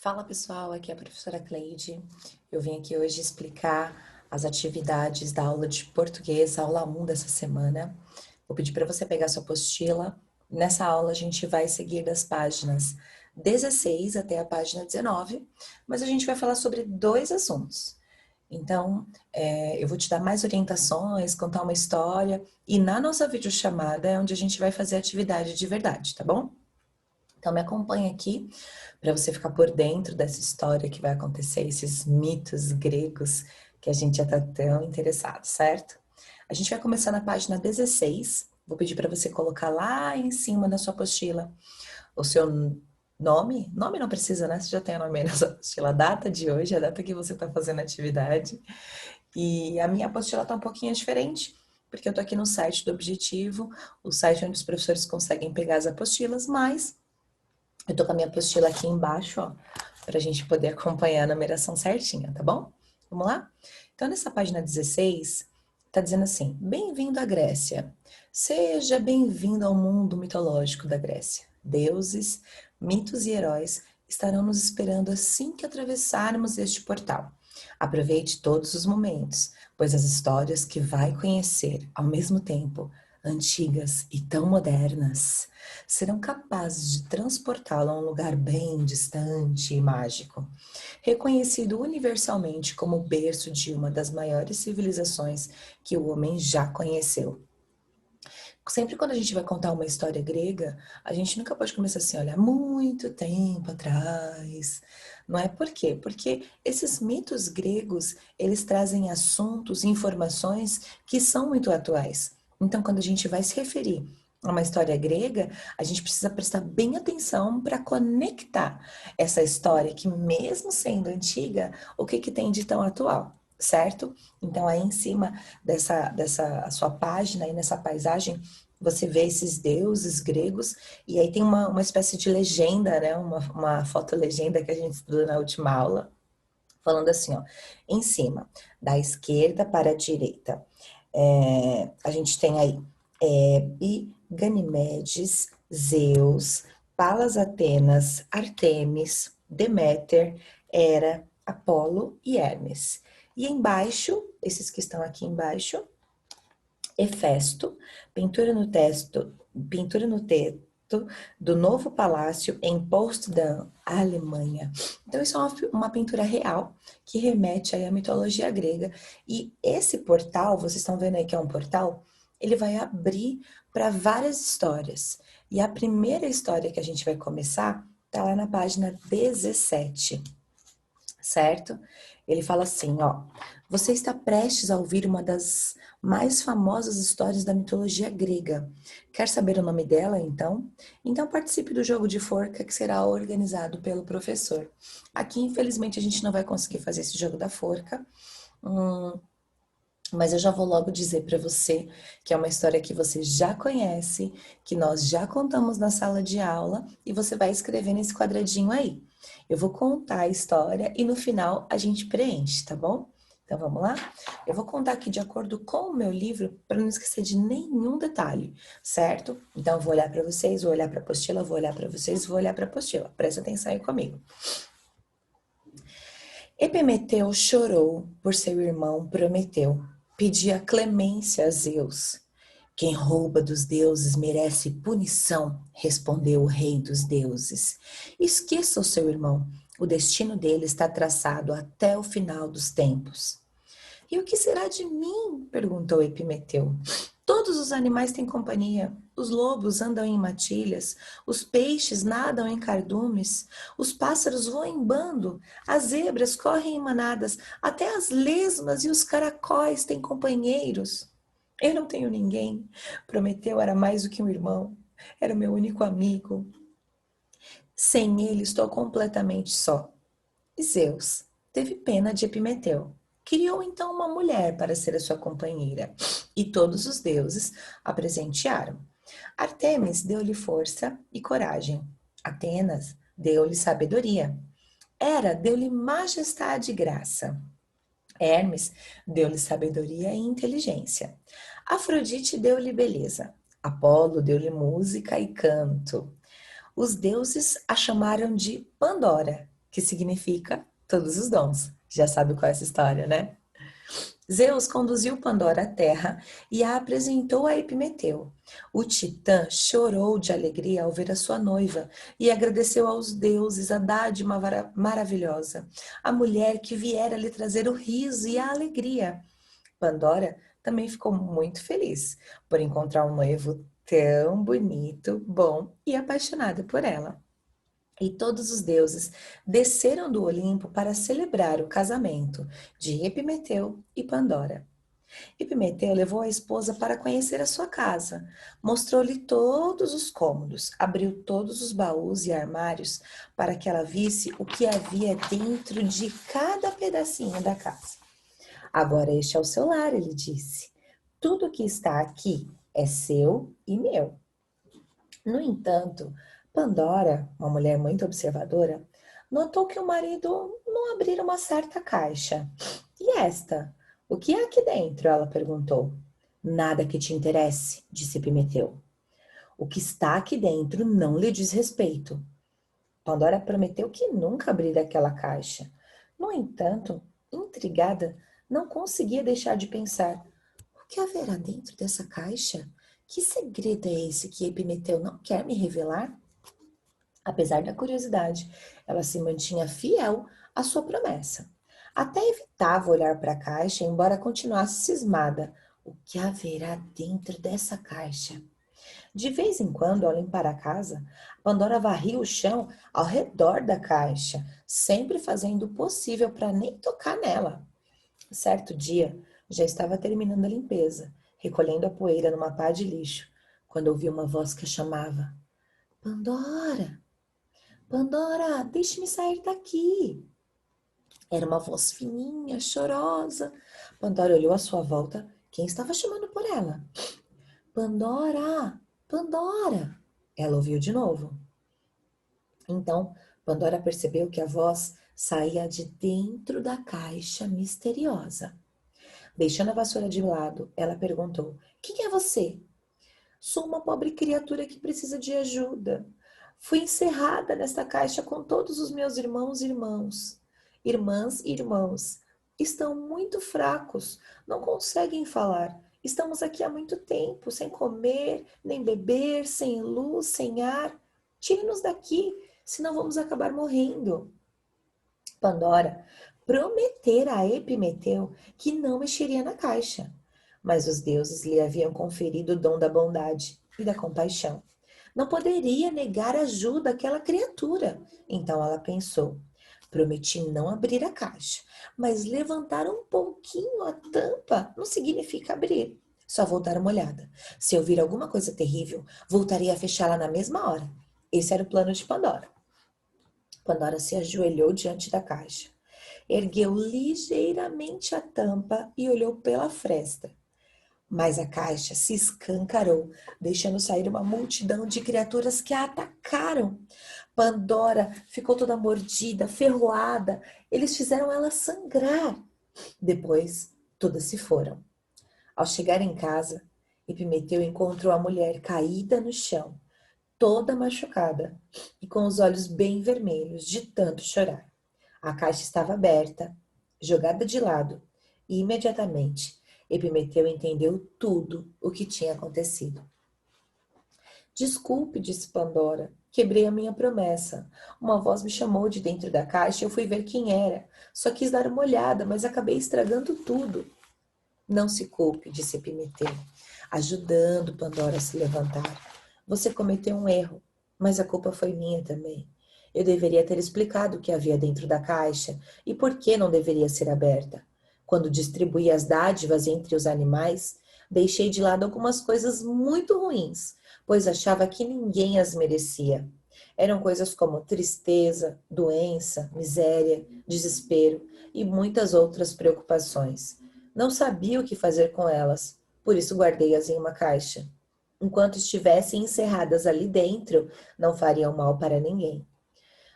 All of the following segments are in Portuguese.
Fala pessoal, aqui é a professora Cleide. Eu vim aqui hoje explicar as atividades da aula de português, aula 1 dessa semana. Vou pedir para você pegar sua apostila. Nessa aula a gente vai seguir das páginas 16 até a página 19, mas a gente vai falar sobre dois assuntos. Então, eu vou te dar mais orientações, contar uma história, e na nossa videochamada é onde a gente vai fazer a atividade de verdade, tá bom? Então, me acompanha aqui para você ficar por dentro dessa história que vai acontecer, esses mitos gregos que a gente já está tão interessado, certo? A gente vai começar na página 16. Vou pedir para você colocar lá em cima da sua apostila o seu nome. Nome não precisa, né? Você já tem o nome aí na sua apostila. A data de hoje, a data que você está fazendo a atividade. E a minha apostila está um pouquinho diferente, porque eu estou aqui no site do Objetivo, o site onde os professores conseguem pegar as apostilas, mas eu tô com a minha apostila aqui embaixo, ó, pra gente poder acompanhar a numeração certinha, tá bom? Vamos lá? Então, nessa página 16, tá dizendo assim: Bem-vindo à Grécia. Seja bem-vindo ao mundo mitológico da Grécia. Deuses, mitos e heróis estarão nos esperando assim que atravessarmos este portal. Aproveite todos os momentos, pois as histórias que vai conhecer ao mesmo tempo, antigas e tão modernas, serão capazes de transportá-lo a um lugar bem distante e mágico, reconhecido universalmente como o berço de uma das maiores civilizações que o homem já conheceu. Sempre quando a gente vai contar uma história grega, a gente nunca pode começar assim, olha, muito tempo atrás. Não é por quê? Porque esses mitos gregos, eles trazem assuntos e informações que são muito atuais. Então, quando a gente vai se referir a uma história grega, a gente precisa prestar bem atenção para conectar essa história que, mesmo sendo antiga, o que tem de tão atual, certo? Então, aí em cima dessa sua página, aí nessa paisagem, você vê esses deuses gregos, e aí tem uma espécie de legenda, né? Uma fotolegenda que a gente estudou na última aula, falando assim, ó, em cima, da esquerda para a direita. A gente tem aí Hebe, Ganimedes, Zeus, Palas Atenas, Artemis, Deméter, Hera, Apolo e Hermes. E embaixo, esses que estão aqui embaixo, Hefesto, pintura no teto do novo palácio em Potsdam, Alemanha. Então, isso é uma pintura real que remete aí à mitologia grega. E esse portal, vocês estão vendo aí que é um portal, ele vai abrir para várias histórias. E a primeira história que a gente vai começar está lá na página 17, certo? Ele fala assim, ó: Você está prestes a ouvir uma das mais famosas histórias da mitologia grega. Quer saber o nome dela, então? Então participe do jogo de forca que será organizado pelo professor. Aqui, infelizmente, a gente não vai conseguir fazer esse jogo da forca, mas eu já vou logo dizer para você que é uma história que você já conhece, que nós já contamos na sala de aula, e você vai escrever nesse quadradinho aí. Eu vou contar a história e no final a gente preenche, tá bom? Então vamos lá? Eu vou contar aqui de acordo com o meu livro para não esquecer de nenhum detalhe, certo? Então eu vou olhar para vocês, vou olhar para a apostila, vou olhar para vocês, vou olhar para a apostila. Presta atenção aí comigo. Epimeteu chorou por seu irmão Prometeu, pedia clemência a Zeus. Quem rouba dos deuses merece punição, respondeu o rei dos deuses. Esqueça o seu irmão, o destino dele está traçado até o final dos tempos. E o que será de mim? Perguntou Epimeteu. Todos os animais têm companhia. Os lobos andam em matilhas, os peixes nadam em cardumes, os pássaros voam em bando, as zebras correm em manadas, até as lesmas e os caracóis têm companheiros. Eu não tenho ninguém. Prometeu era mais do que um irmão, era o meu único amigo. Sem ele estou completamente só. E Zeus teve pena de Epimeteu. Criou então uma mulher para ser a sua companheira, e todos os deuses a presentearam. Artemis deu-lhe força e coragem. Atenas deu-lhe sabedoria. Hera deu-lhe majestade e graça. Hermes deu-lhe sabedoria e inteligência. Afrodite deu-lhe beleza. Apolo deu-lhe música e canto. Os deuses a chamaram de Pandora, que significa todos os dons. Já sabe qual é essa história, né? Zeus conduziu Pandora à terra e a apresentou a Epimeteu. O titã chorou de alegria ao ver a sua noiva e agradeceu aos deuses a dádiva maravilhosa, a mulher que viera lhe trazer o riso e a alegria. Pandora também ficou muito feliz por encontrar um noivo tão bonito, bom e apaixonado por ela. E todos os deuses desceram do Olimpo para celebrar o casamento de Epimeteu e Pandora. Epimeteu levou a esposa para conhecer a sua casa, mostrou-lhe todos os cômodos, abriu todos os baús e armários para que ela visse o que havia dentro de cada pedacinho da casa. Agora este é o seu lar, ele disse. Tudo que está aqui é seu e meu. No entanto, Pandora, uma mulher muito observadora, notou que o marido não abrira uma certa caixa. E esta? O que há aqui dentro? Ela perguntou. Nada que te interesse, disse Epimeteu. O que está aqui dentro não lhe diz respeito. Pandora prometeu que nunca abriria aquela caixa. No entanto, intrigada, não conseguia deixar de pensar: o que haverá dentro dessa caixa? Que segredo é esse que Epimeteu não quer me revelar? Apesar da curiosidade, ela se mantinha fiel à sua promessa. Até evitava olhar para a caixa, embora continuasse cismada. O que haverá dentro dessa caixa? De vez em quando, ao limpar a casa, Pandora varria o chão ao redor da caixa, sempre fazendo o possível para nem tocar nela. Certo dia, já estava terminando a limpeza, recolhendo a poeira numa pá de lixo, quando ouviu uma voz que a chamava. Pandora! Pandora, deixe-me sair daqui. Era uma voz fininha, chorosa. Pandora olhou à sua volta. Quem estava chamando por ela? Pandora! Pandora! Ela ouviu de novo. Então, Pandora percebeu que a voz saía de dentro da caixa misteriosa. Deixando a vassoura de lado, ela perguntou: quem é você? Sou uma pobre criatura que precisa de ajuda. Fui encerrada nesta caixa com todos os meus irmãos e irmãs e irmãos. Estão muito fracos, não conseguem falar. Estamos aqui há muito tempo, sem comer, nem beber, sem luz, sem ar. Tire-nos daqui, senão vamos acabar morrendo. Pandora prometera a Epimeteu que não mexeria na caixa, mas os deuses lhe haviam conferido o dom da bondade e da compaixão. Não poderia negar ajuda àquela criatura. Então ela pensou: prometi não abrir a caixa, mas levantar um pouquinho a tampa não significa abrir. Só vou dar uma olhada. Se eu vir alguma coisa terrível, voltarei a fechá-la na mesma hora. Esse era o plano de Pandora. Pandora se ajoelhou diante da caixa, ergueu ligeiramente a tampa e olhou pela fresta. Mas a caixa se escancarou, deixando sair uma multidão de criaturas que a atacaram. Pandora ficou toda mordida, ferroada. Eles fizeram ela sangrar. Depois, todas se foram. Ao chegar em casa, Epimeteu encontrou a mulher caída no chão, toda machucada e com os olhos bem vermelhos de tanto chorar. A caixa estava aberta, jogada de lado, e imediatamente Epimeteu entendeu tudo o que tinha acontecido. Desculpe, disse Pandora, quebrei a minha promessa. Uma voz me chamou de dentro da caixa e eu fui ver quem era. Só quis dar uma olhada, mas acabei estragando tudo. Não se culpe, disse Epimeteu, ajudando Pandora a se levantar. Você cometeu um erro, mas a culpa foi minha também. Eu deveria ter explicado o que havia dentro da caixa e por que não deveria ser aberta. Quando distribuí as dádivas entre os animais, deixei de lado algumas coisas muito ruins, pois achava que ninguém as merecia. Eram coisas como tristeza, doença, miséria, desespero e muitas outras preocupações. Não sabia o que fazer com elas, por isso guardei-as em uma caixa. Enquanto estivessem encerradas ali dentro, não fariam mal para ninguém.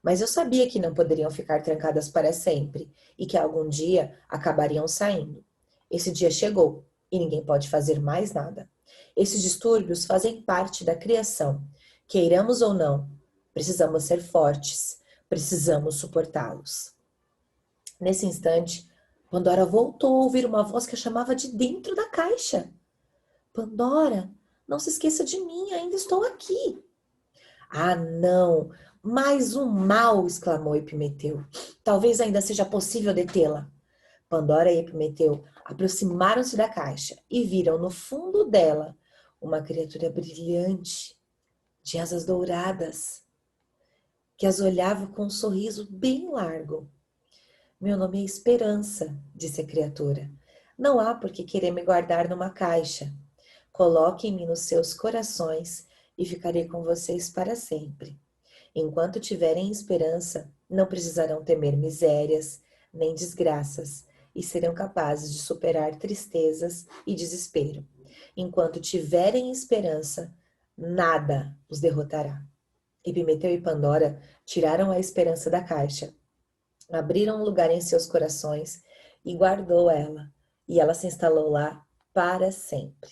Mas eu sabia que não poderiam ficar trancadas para sempre e que algum dia acabariam saindo. Esse dia chegou e ninguém pode fazer mais nada. Esses distúrbios fazem parte da criação. Queiramos ou não, precisamos ser fortes, Precisamos suportá-los. Nesse instante, Pandora voltou a ouvir uma voz que a chamava de dentro da caixa. Pandora, não se esqueça de mim, ainda estou aqui. Ah, não! Mais um mal! Exclamou Epimeteu. Talvez ainda seja possível detê-la. Pandora e Epimeteu aproximaram-se da caixa e viram no fundo dela uma criatura brilhante, de asas douradas, que as olhava com um sorriso bem largo. Meu nome é Esperança, disse a criatura. Não há por que querer me guardar numa caixa. Coloquem-me nos seus corações e ficarei com vocês para sempre. Enquanto tiverem esperança, não precisarão temer misérias nem desgraças e serão capazes de superar tristezas e desespero. Enquanto tiverem esperança, nada os derrotará. Epimeteu e Pandora tiraram a esperança da caixa, abriram um lugar em seus corações e guardou ela, e ela se instalou lá para sempre.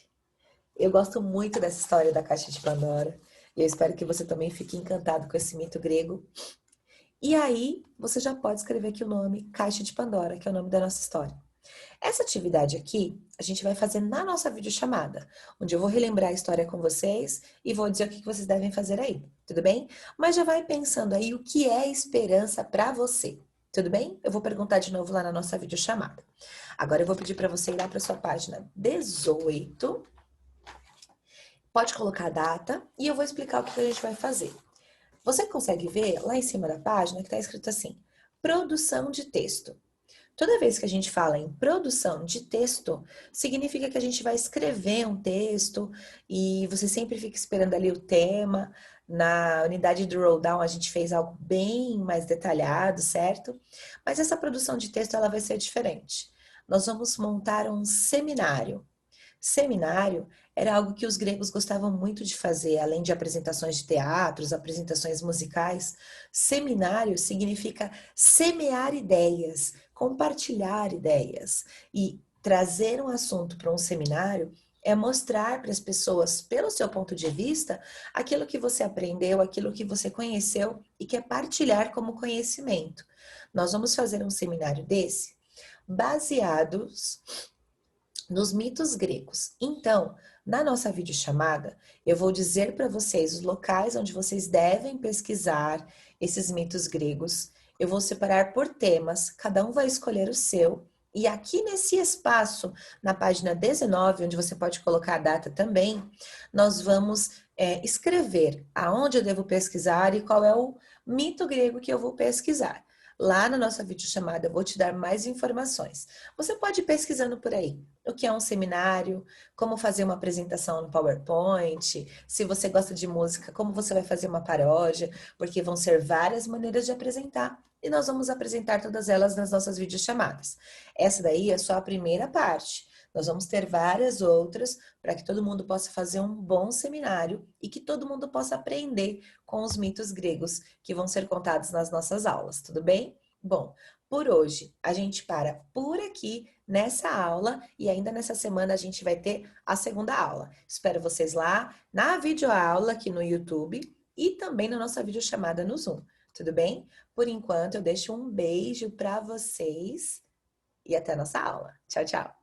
Eu gosto muito dessa história da Caixa de Pandora. E eu espero que você também fique encantado com esse mito grego. E aí, você já pode escrever aqui o nome Caixa de Pandora, que é o nome da nossa história. Essa atividade aqui, a gente vai fazer na nossa videochamada, onde eu vou relembrar a história com vocês e vou dizer o que vocês devem fazer aí, tudo bem? Mas já vai pensando aí o que é esperança para você, tudo bem? Eu vou perguntar de novo lá na nossa videochamada. Agora eu vou pedir para você ir lá para sua página 18. Pode colocar a data e eu vou explicar o que a gente vai fazer. Você consegue ver lá em cima da página que está escrito assim, produção de texto. Toda vez que a gente fala em produção de texto, significa que a gente vai escrever um texto e você sempre fica esperando ali o tema. Na unidade do Roll Down a gente fez algo bem mais detalhado, certo? Mas essa produção de texto ela vai ser diferente. Nós vamos montar um seminário. Seminário era algo que os gregos gostavam muito de fazer, além de apresentações de teatros, apresentações musicais. Seminário significa semear ideias, compartilhar ideias. E trazer um assunto para um seminário é mostrar para as pessoas, pelo seu ponto de vista, aquilo que você aprendeu, aquilo que você conheceu e quer partilhar como conhecimento. Nós vamos fazer um seminário desse baseados nos mitos gregos. Então, na nossa videochamada, eu vou dizer para vocês os locais onde vocês devem pesquisar esses mitos gregos. Eu vou separar por temas, cada um vai escolher o seu. E aqui nesse espaço, na página 19, onde você pode colocar a data também, nós vamos escrever aonde eu devo pesquisar e qual é o mito grego que eu vou pesquisar. Lá na nossa videochamada eu vou te dar mais informações. Você pode ir pesquisando por aí o que é um seminário, como fazer uma apresentação no PowerPoint, se você gosta de música, como você vai fazer uma paródia, porque vão ser várias maneiras de apresentar e nós vamos apresentar todas elas nas nossas videochamadas. Essa daí é só a primeira parte. Nós vamos ter várias outras para que todo mundo possa fazer um bom seminário e que todo mundo possa aprender com os mitos gregos que vão ser contados nas nossas aulas, tudo bem? Bom, por hoje a gente para por aqui nessa aula e ainda nessa semana a gente vai ter a segunda aula. Espero vocês lá na videoaula aqui no YouTube e também na nossa videochamada no Zoom, tudo bem? Por enquanto eu deixo um beijo para vocês e até a nossa aula. Tchau, tchau!